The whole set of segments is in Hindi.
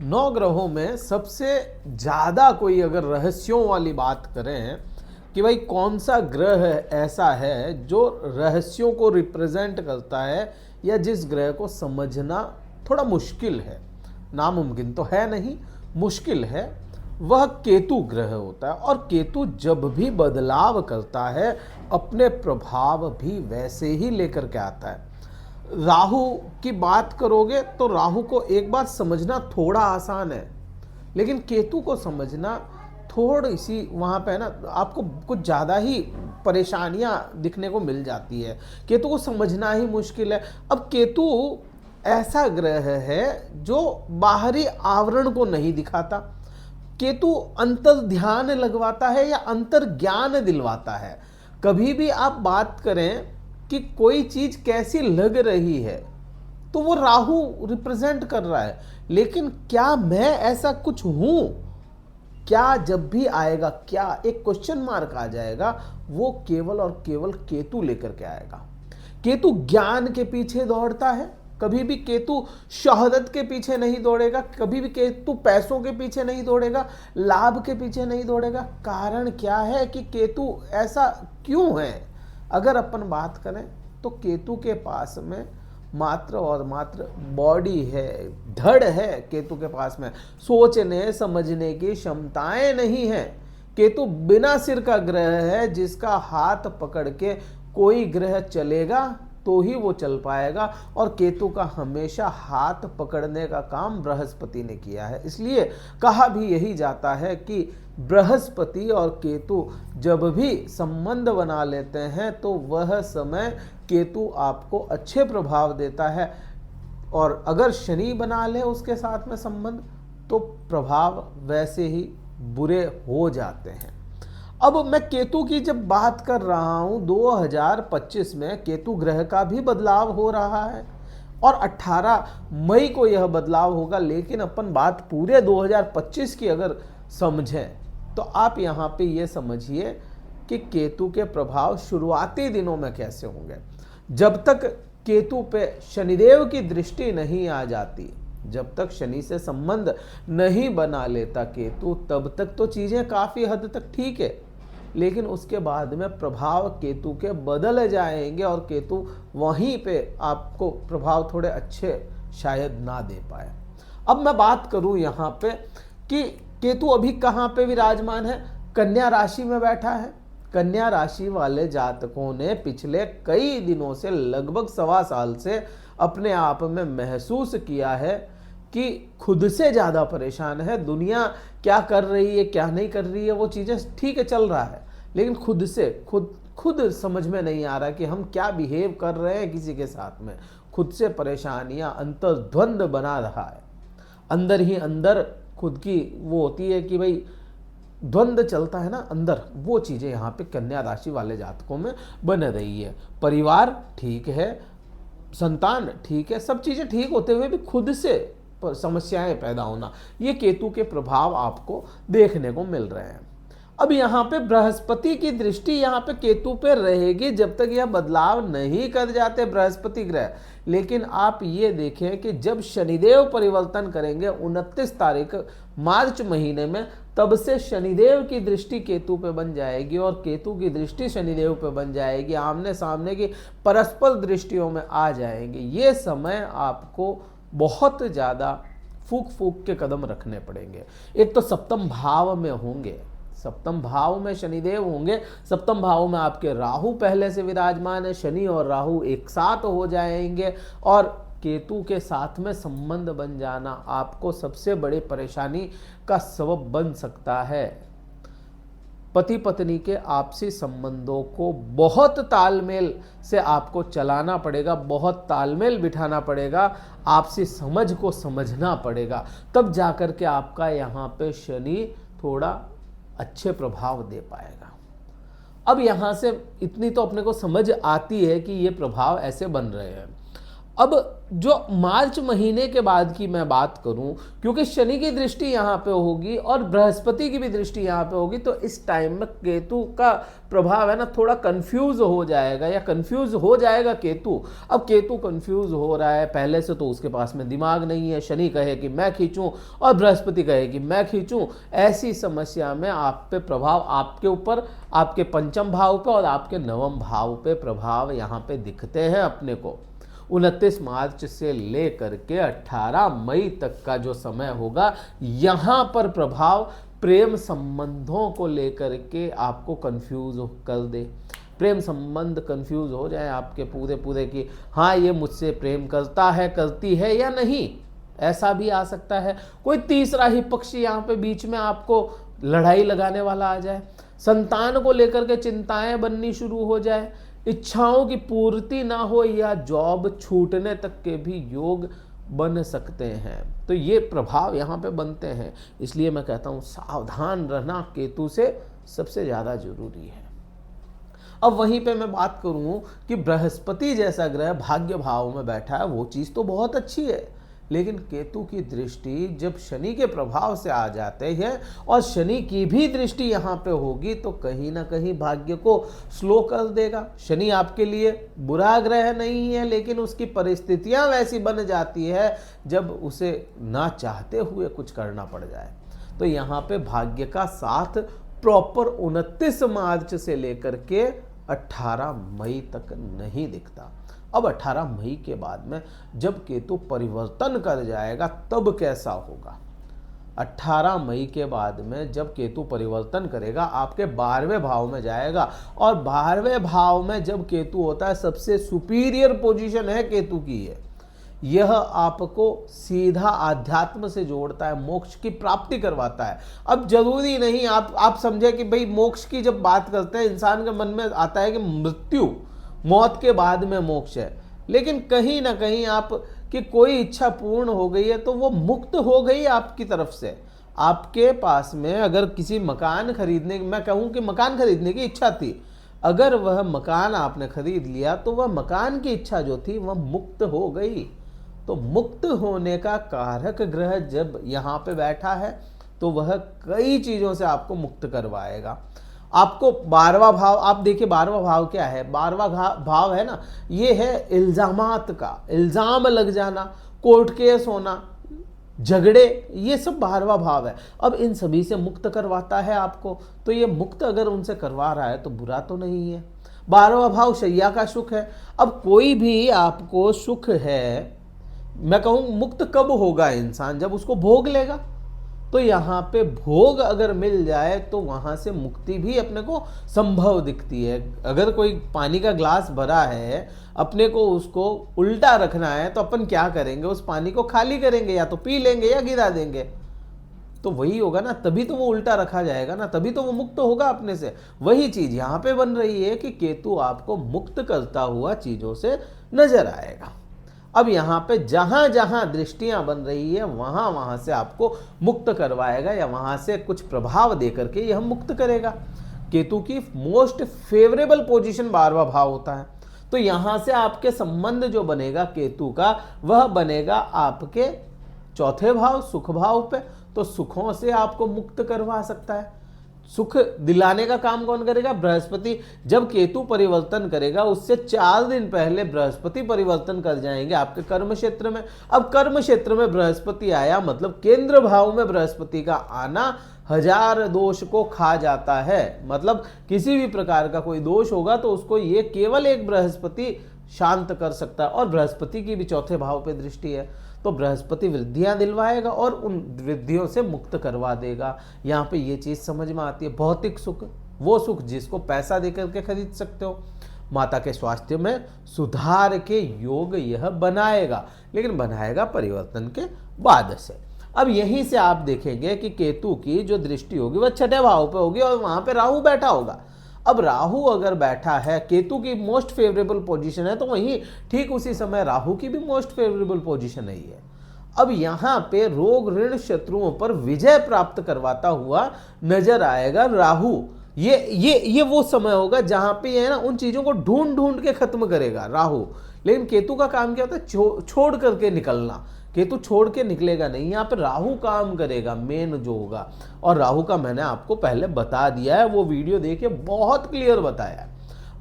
9 ग्रहों में सबसे ज़्यादा कोई अगर रहस्यों वाली बात करें कि भाई कौन सा ग्रह ऐसा है जो रहस्यों को रिप्रेजेंट करता है या जिस ग्रह को समझना थोड़ा मुश्किल है, नामुमकिन तो है नहीं, मुश्किल है, वह केतु ग्रह होता है। और केतु जब भी बदलाव करता है अपने प्रभाव भी वैसे ही लेकर के आता है। राहु की बात करोगे तो राहु को एक बार समझना थोड़ा आसान है, लेकिन केतु को समझना थोड़ी सी वहाँ पे है ना, आपको कुछ ज़्यादा ही परेशानियाँ दिखने को मिल जाती है। केतु को समझना ही मुश्किल है। अब केतु ऐसा ग्रह है जो बाहरी आवरण को नहीं दिखाता। केतु अंतर ध्यान लगवाता है या अंतर ज्ञान दिलवाता है। कभी भी आप बात करें कि कोई चीज कैसी लग रही है तो वो राहु रिप्रेजेंट कर रहा है, लेकिन क्या मैं ऐसा कुछ हूं, क्या जब भी आएगा, क्या एक क्वेश्चन मार्क आ जाएगा, वो केवल और केवल केतु लेकर के आएगा। केतु ज्ञान के पीछे दौड़ता है, कभी भी केतु शोहरत के पीछे नहीं दौड़ेगा, कभी भी केतु पैसों के पीछे नहीं दौड़ेगा, लाभ के पीछे नहीं दौड़ेगा। कारण क्या है कि केतु ऐसा क्यों है? अगर अपन बात करें तो केतु के पास में मात्र और मात्र बॉडी है, धड़ है। केतु के पास में सोचने समझने की क्षमताएं नहीं है। केतु बिना सिर का ग्रह है, जिसका हाथ पकड़ के कोई ग्रह चलेगा तो ही वो चल पाएगा, और केतु का हमेशा हाथ पकड़ने का काम बृहस्पति ने किया है। इसलिए कहा भी यही जाता है कि बृहस्पति और केतु जब भी संबंध बना लेते हैं तो वह समय केतु आपको अच्छे प्रभाव देता है, और अगर शनि बना ले उसके साथ में संबंध तो प्रभाव वैसे ही बुरे हो जाते हैं। अब मैं केतु की जब बात कर रहा हूं, 2025 में केतु ग्रह का भी बदलाव हो रहा है और 18 मई को यह बदलाव होगा। लेकिन अपन बात पूरे 2025 की अगर समझें तो आप यहाँ पे ये समझिए कि केतु के प्रभाव शुरुआती दिनों में कैसे होंगे। जब तक केतु पे शनिदेव की दृष्टि नहीं आ जाती, जब तक शनि से संबंध नहीं बना लेता केतु, तब तक तो चीजें काफी हद तक ठीक है। लेकिन उसके बाद में प्रभाव केतु के बदल जाएंगे और केतु वहीं पे आपको प्रभाव थोड़े अच्छे शायद ना दे पाए। अब मैं बात करूं यहाँ पे कि केतु अभी कहाँ पे विराजमान है? कन्या राशि में बैठा है। कन्या राशि वाले जातकों ने पिछले कई दिनों से, लगभग 1.25 साल से अपने आप में महसूस किया है कि खुद से ज़्यादा परेशान है। दुनिया क्या कर रही है, क्या नहीं कर रही है, वो चीज़ें ठीक है, चल रहा है, लेकिन खुद समझ में नहीं आ रहा कि हम क्या बिहेव कर रहे हैं किसी के साथ में। खुद से परेशानियां, अंतर्द्वंद बना रहा है। अंदर ही अंदर खुद की वो होती है कि भाई द्वंद्व चलता है ना अंदर, वो चीज़ें यहाँ पे कन्या राशि वाले जातकों में बन रही है। परिवार ठीक है, संतान ठीक है, सब चीज़ें ठीक होते हुए भी खुद से समस्याएं पैदा होना, ये केतु के प्रभाव आपको देखने को मिल रहे हैं। अब यहाँ पे बृहस्पति की दृष्टि यहाँ पे केतु पे रहेगी जब तक यह बदलाव नहीं कर जाते बृहस्पति ग्रह। लेकिन आप ये देखें कि जब शनिदेव परिवर्तन करेंगे 29 तारीख मार्च महीने में, तब से शनिदेव की दृष्टि केतु पे बन जाएगी और केतु की दृष्टि शनिदेव पे बन जाएगी। आमने सामने की परस्पर दृष्टियों में आ जाएंगे। ये समय आपको बहुत ज़्यादा फूक फूक के कदम रखने पड़ेंगे। एक तो सप्तम भाव में होंगे, सप्तम भाव में शनिदेव होंगे। सप्तम भाव में आपके राहु पहले से विराजमान है। शनि और राहु एक साथ हो जाएंगे और केतु के साथ में संबंध बन जाना आपको सबसे बड़ी परेशानी का सबब बन सकता है। पति पत्नी के आपसी संबंधों को बहुत तालमेल से आपको चलाना पड़ेगा, बहुत तालमेल बिठाना पड़ेगा, आपसी समझ को समझना पड़ेगा, तब जाकर के आपका यहाँ पे शनि थोड़ा अच्छे प्रभाव दे पाएगा। अब यहाँ से इतनी तो अपने को समझ आती है कि ये प्रभाव ऐसे बन रहे हैं। अब जो मार्च महीने के बाद की मैं बात करूं, क्योंकि शनि की दृष्टि यहाँ पे होगी और बृहस्पति की भी दृष्टि यहाँ पे होगी, तो इस टाइम में केतु का प्रभाव है ना थोड़ा कंफ्यूज हो जाएगा या कंफ्यूज हो जाएगा केतु। अब केतु कंफ्यूज हो रहा है पहले से, तो उसके पास में दिमाग नहीं है। शनि कहे कि मैं खींचूं और बृहस्पति कहे कि मैं खींचूं, ऐसी समस्या में आप पे प्रभाव, आपके ऊपर, आपके पंचम भाव पे और आपके नवम भाव पे प्रभाव यहाँ पे दिखते हैं अपने को। 29 मार्च से लेकर के 18 मई तक का जो समय होगा, यहाँ पर प्रभाव प्रेम संबंधों को लेकर के आपको कंफ्यूज कर दे। प्रेम संबंध कंफ्यूज हो जाए आपके पूरे कि हाँ ये मुझसे प्रेम करता है, करती है या नहीं, ऐसा भी आ सकता है। कोई तीसरा ही पक्ष यहाँ पे बीच में आपको लड़ाई लगाने वाला आ जाए। संतान को लेकर के चिंताएं बननी शुरू हो जाए, इच्छाओं की पूर्ति ना हो या जॉब छूटने तक के भी योग बन सकते हैं। तो ये प्रभाव यहाँ पे बनते हैं, इसलिए मैं कहता हूँ सावधान रहना केतु से सबसे ज़्यादा जरूरी है। अब वहीं पे मैं बात करूँ कि बृहस्पति जैसा ग्रह भाग्य भाव में बैठा है, वो चीज़ तो बहुत अच्छी है, लेकिन केतु की दृष्टि जब शनि के प्रभाव से आ जाते हैं और शनि की भी दृष्टि यहाँ पे होगी, तो कहीं ना कहीं भाग्य को स्लो कर देगा। शनि आपके लिए बुरा ग्रह नहीं है, लेकिन उसकी परिस्थितियाँ वैसी बन जाती है जब उसे ना चाहते हुए कुछ करना पड़ जाए। तो यहाँ पे भाग्य का साथ प्रॉपर 29 मार्च से लेकर के 18 मई तक नहीं दिखता। अब 18 मई के बाद में जब केतु परिवर्तन कर जाएगा तब कैसा होगा। 18 मई के बाद में जब केतु परिवर्तन करेगा, आपके 12वें भाव में जाएगा, और 12वें भाव में जब केतु होता है, सबसे सुपीरियर पोजीशन है केतु की है। यह आपको सीधा आध्यात्म से जोड़ता है, मोक्ष की प्राप्ति करवाता है। अब जरूरी नहीं आप समझे कि भाई मोक्ष की जब बात करते हैं, इंसान के मन में आता है कि मृत्यु, मौत के बाद में मोक्ष है, लेकिन कहीं ना कहीं आप कि कोई इच्छा पूर्ण हो गई है तो वो मुक्त हो गई आपकी तरफ से। आपके पास में अगर किसी मकान खरीदने, मैं कहूँ कि मकान खरीदने की इच्छा थी, अगर वह मकान आपने खरीद लिया तो वह मकान की इच्छा जो थी वह मुक्त हो गई। तो मुक्त होने का कारक ग्रह जब यहाँ पे बैठा है तो वह कई चीज़ों से आपको मुक्त करवाएगा। आपको 12वां भाव, आप देखिए 12वां भाव क्या है, 12वां भाव है ना, ये है इल्जामात का, इल्जाम लग जाना, कोर्ट केस होना, झगड़े, ये सब 12वां भाव है। अब इन सभी से मुक्त करवाता है आपको, तो ये मुक्त अगर उनसे करवा रहा है तो बुरा तो नहीं है। 12वां भाव शैया का सुख है। अब कोई भी आपको सुख है, मैं कहूँ मुक्त कब होगा इंसान, जब उसको भोग लेगा। तो यहाँ पे भोग अगर मिल जाए तो वहाँ से मुक्ति भी अपने को संभव दिखती है। अगर कोई पानी का ग्लास भरा है, अपने को उसको उल्टा रखना है, तो अपन क्या करेंगे, उस पानी को खाली करेंगे, या तो पी लेंगे या गिरा देंगे। तो वही होगा ना, तभी तो वो उल्टा रखा जाएगा ना, तभी तो वो मुक्त होगा अपने से। वही चीज यहाँ पे बन रही है कि केतु आपको मुक्त करता हुआ चीजों से नजर आएगा। अब यहाँ पे जहां जहां दृष्टियां बन रही है वहां वहां से आपको मुक्त करवाएगा, या वहां से कुछ प्रभाव देकर के यह मुक्त करेगा। केतु की मोस्ट फेवरेबल पोजीशन 12वां भाव होता है, तो यहां से आपके संबंध जो बनेगा केतु का, वह बनेगा आपके चौथे भाव सुख भाव पे। तो सुखों से आपको मुक्त करवा सकता है। सुख दिलाने का काम कौन करेगा, बृहस्पति। जब केतु परिवर्तन करेगा उससे 4 दिन पहले बृहस्पति परिवर्तन कर जाएंगे आपके कर्म क्षेत्र में। अब कर्म क्षेत्र में बृहस्पति आया मतलब केंद्र भाव में बृहस्पति का आना 1000 दोष को खा जाता है। मतलब किसी भी प्रकार का कोई दोष होगा तो उसको ये केवल एक बृहस्पति शांत कर सकता है, और बृहस्पति की भी चौथे भाव पे दृष्टि है, तो बृहस्पति वृद्धियां दिलवाएगा और उन वृद्धियों से मुक्त करवा देगा। यहाँ पे ये चीज समझ में आती है, भौतिक सुख, वो सुख जिसको पैसा देकर के खरीद सकते हो। माता के स्वास्थ्य में सुधार के योग यह बनाएगा, लेकिन बनाएगा परिवर्तन के बाद से। अब यहीं से आप देखेंगे कि केतु की जो दृष्टि होगी वह छठे भाव पे होगी और वहां पे राहु बैठा होगा। अब राहु अगर बैठा है, केतु की मोस्ट फेवरेबल पोजीशन है, तो वहीं ठीक उसी समय राहु की भी मोस्ट फेवरेबल पोजीशन है ये। अब यहाँ पे रोग ऋण शत्रुओं पर विजय प्राप्त करवाता हुआ नजर आएगा राहु। ये वो समय होगा जहां पे है ना उन चीजों को ढूंढ ढूंढ के खत्म करेगा राहु। लेकिन केतु का काम क्या होता है, छोड़ करके निकलना। केतु छोड़ के निकलेगा नहीं, यहाँ पे राहु काम करेगा मेन जो होगा। और राहु का मैंने आपको पहले बता दिया है, वो वीडियो देखिए, बहुत क्लियर बताया है।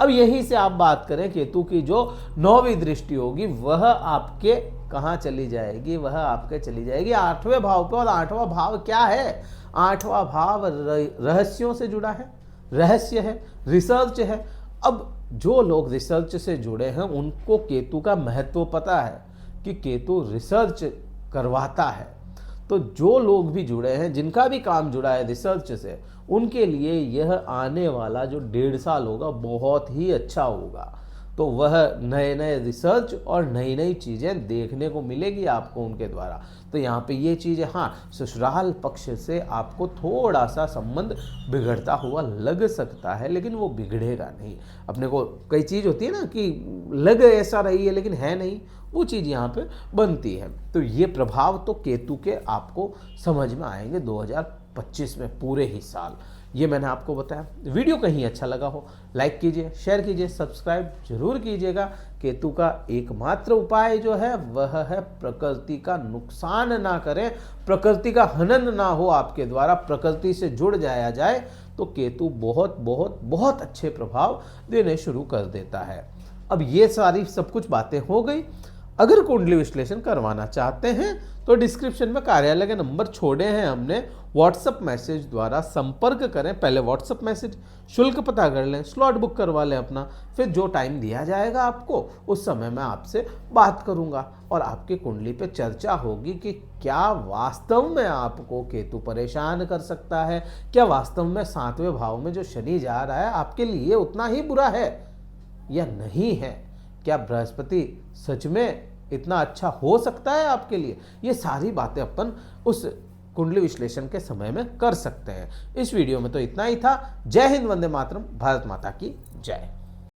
अब यहीं से आप बात करें, केतु की जो 9वीं दृष्टि होगी वह आपके कहाँ चली जाएगी, वह आपके चली जाएगी 8वें भाव पे। और 8वां भाव क्या है, 8वां भाव रहस्यों से जुड़ा है, रहस्य है, रिसर्च है। अब जो लोग रिसर्च से जुड़े हैं उनको केतु का महत्व पता है कि केतु रिसर्च करवाता है। तो जो लोग भी जुड़े हैं, जिनका भी काम जुड़ा है रिसर्च से, उनके लिए यह आने वाला जो 1.5 साल होगा बहुत ही अच्छा होगा। तो वह नए नए रिसर्च और नई नई चीज़ें देखने को मिलेगी आपको उनके द्वारा। तो यहाँ पे ये चीज़ है, हाँ ससुराल पक्ष से आपको थोड़ा सा संबंध बिगड़ता हुआ लग सकता है, लेकिन वो बिगड़ेगा नहीं। अपने को कई चीज़ होती है ना कि लग ऐसा रही है लेकिन है नहीं, वो चीज़ यहाँ पे बनती है। तो ये प्रभाव तो केतु के आपको समझ में आएंगे 2025 में पूरे ही साल। ये मैंने आपको बताया। वीडियो कहीं अच्छा लगा हो लाइक कीजिए, शेयर कीजिए, सब्सक्राइब जरूर कीजिएगा। केतु का एकमात्र उपाय जो है वह है प्रकृति का नुकसान ना करें, प्रकृति का हनन ना हो आपके द्वारा, प्रकृति से जुड़ जाया जाए तो केतु बहुत बहुत बहुत अच्छे प्रभाव देने शुरू कर देता है। अब ये सारी सब कुछ बातें हो गई। अगर कुंडली विश्लेषण करवाना चाहते हैं तो डिस्क्रिप्शन में कार्यालय के नंबर छोड़े हैं हमने, व्हाट्सएप मैसेज द्वारा संपर्क करें। पहले व्हाट्सएप मैसेज, शुल्क पता कर लें, स्लॉट बुक करवा लें अपना, फिर जो टाइम दिया जाएगा आपको उस समय मैं आपसे बात करूंगा और आपकी कुंडली पे चर्चा होगी कि क्या वास्तव में आपको केतु परेशान कर सकता है, क्या वास्तव में 7वें भाव में जो शनि जा रहा है आपके लिए उतना ही बुरा है या नहीं है, क्या बृहस्पति सच में इतना अच्छा हो सकता है आपके लिए। ये सारी बातें अपन उस कुंडली विश्लेषण के समय में कर सकते हैं। इस वीडियो में तो इतना ही था। जय हिंद, वंदे मातरम, भारत माता की जय।